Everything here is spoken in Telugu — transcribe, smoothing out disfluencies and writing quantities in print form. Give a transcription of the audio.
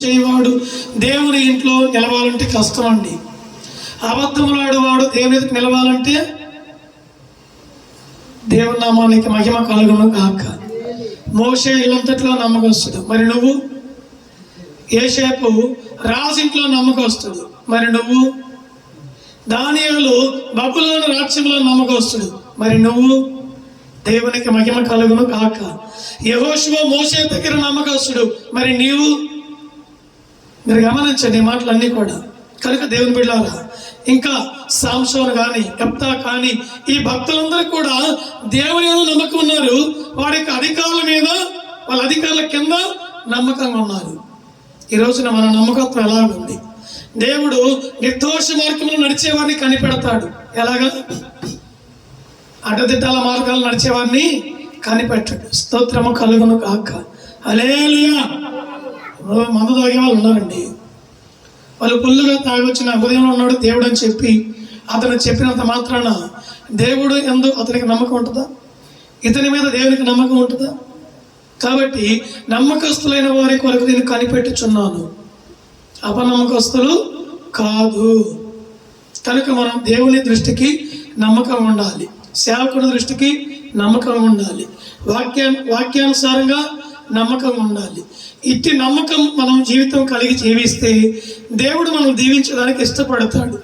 చేయవాడు దేవుని ఇంట్లో నిలవాలంటే కష్టం అండి. అబద్ధములాడువాడు దేవుని ఎదుట నిలవాలంటే దేవుని నామానికి మహిమ కలుగును గాక. మోషే ఇల్లంతట్లో నమ్మకస్తుడు, మరి నువ్వు? యేసేపు రాజుంట్లో నమ్మకస్తుడు, మరి నువ్వు? దానియేలు బబులోను రాజ్యంలో నమ్మకస్తుడు, మరి నువ్వు? దేవునికి మహిమ కలుగును గాక. యెహోషువ మోషే దగ్గర నమ్మకస్తుడు, మరి నీవు? మీరు గమనించండి ఈ మాటలన్నీ కూడా. కనుక దేవుని బిడ్డలారా, ఇంకా సాంసోన్ కానీ యెఫ్తా కానీ ఈ భక్తులందరూ కూడా దేవుని మీద నమ్మకం ఉన్నారు. వాడి యొక్క అధికారుల మీద, వాళ్ళ అధికారుల కింద నమ్మకంగా ఉన్నారు. ఈ రోజున మన నమ్మకత్వం ఎలా ఉంది? దేవుడు నిర్దోష మార్గంలో నడిచేవాడిని కనిపెడతాడు. ఎలాగా? అడ్డదిడ్డాల మార్గాలు నడిచేవాడిని కనిపెట్టాడు. స్తోత్రము కలుగును కాక. హల్లెలూయా. మందు తాగే వాళ్ళు ఉన్నారండి, వాళ్ళు పుల్లుగా తాగొచ్చిన ఉదయంలో ఉన్నాడు దేవుడు అని చెప్పి అతను చెప్పినంత మాత్రాన దేవుడు ఎందు అతనికి నమ్మకం ఉంటుందా? ఇతని మీద దేవునికి నమ్మకం ఉంటుందా? కాబట్టి నమ్మకస్తులైన వారి కొరకు నేను కనిపెట్టుచున్నాను, అపనమ్మకస్తులు కాదు. కనుక మనం దేవుని దృష్టికి నమ్మకం ఉండాలి, సేవకుడి దృష్టికి నమ్మకం ఉండాలి, వాక్యానుసారంగా నమ్మకం ఉండాలి. ఇట్టి నమ్మకం మనం జీవితం కలిగి జీవిస్తే దేవుడు మనం దీవించడానికి ఇష్టపడతాడు.